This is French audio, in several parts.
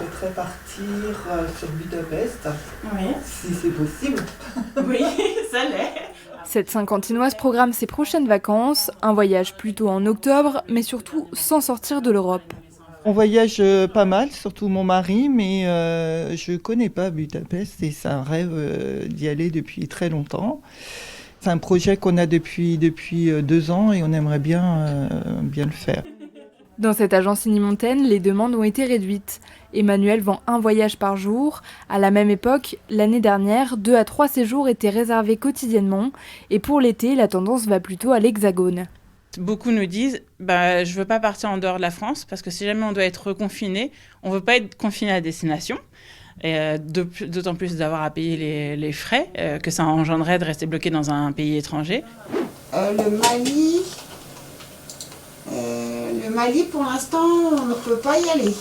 souhaiterais partir sur Budapest, Oui, si c'est possible. oui, ça l'est. Cette Saint-Quentinoise programme ses prochaines vacances, un voyage plutôt en octobre, mais surtout sans sortir de l'Europe. On voyage pas mal, surtout mon mari, mais je connais pas Budapest et c'est un rêve d'y aller depuis très longtemps. C'est un projet qu'on a depuis 2 ans et on aimerait bien le faire. Dans cette agence Unimontaine, les demandes ont été réduites. Emmanuel vend un voyage par jour. À la même époque, l'année dernière, 2 à 3 séjours étaient réservés quotidiennement. Et pour l'été, la tendance va plutôt à l'Hexagone. Beaucoup nous disent je veux pas partir en dehors de la France parce que si jamais on doit être reconfiné, on veut pas être confiné à destination. Et d'autant plus d'avoir à payer les frais que ça engendrerait de rester bloqué dans un pays étranger. Le Mali, pour l'instant, on ne peut pas y aller.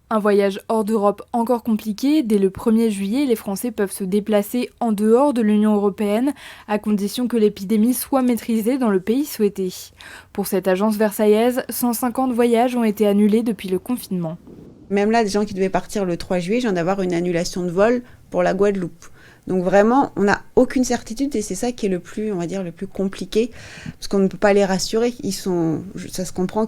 Un voyage hors d'Europe encore compliqué. Dès le 1er juillet, les Français peuvent se déplacer en dehors de l'Union européenne, à condition que l'épidémie soit maîtrisée dans le pays souhaité. Pour cette agence versaillaise, 150 voyages ont été annulés depuis le confinement. Même là, des gens qui devaient partir le 3 juillet, je viens d'avoir une annulation de vol pour la Guadeloupe. Donc vraiment, on n'a aucune certitude et c'est ça qui est le plus, on va dire, le plus compliqué, parce qu'on ne peut pas les rassurer. Ça se comprend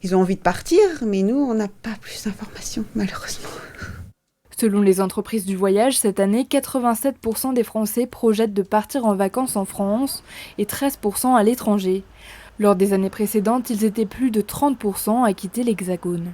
ils ont envie de partir, mais nous, on n'a pas plus d'informations, malheureusement. Selon les entreprises du voyage, cette année, 87% des Français projettent de partir en vacances en France et 13% à l'étranger. Lors des années précédentes, ils étaient plus de 30% à quitter l'Hexagone.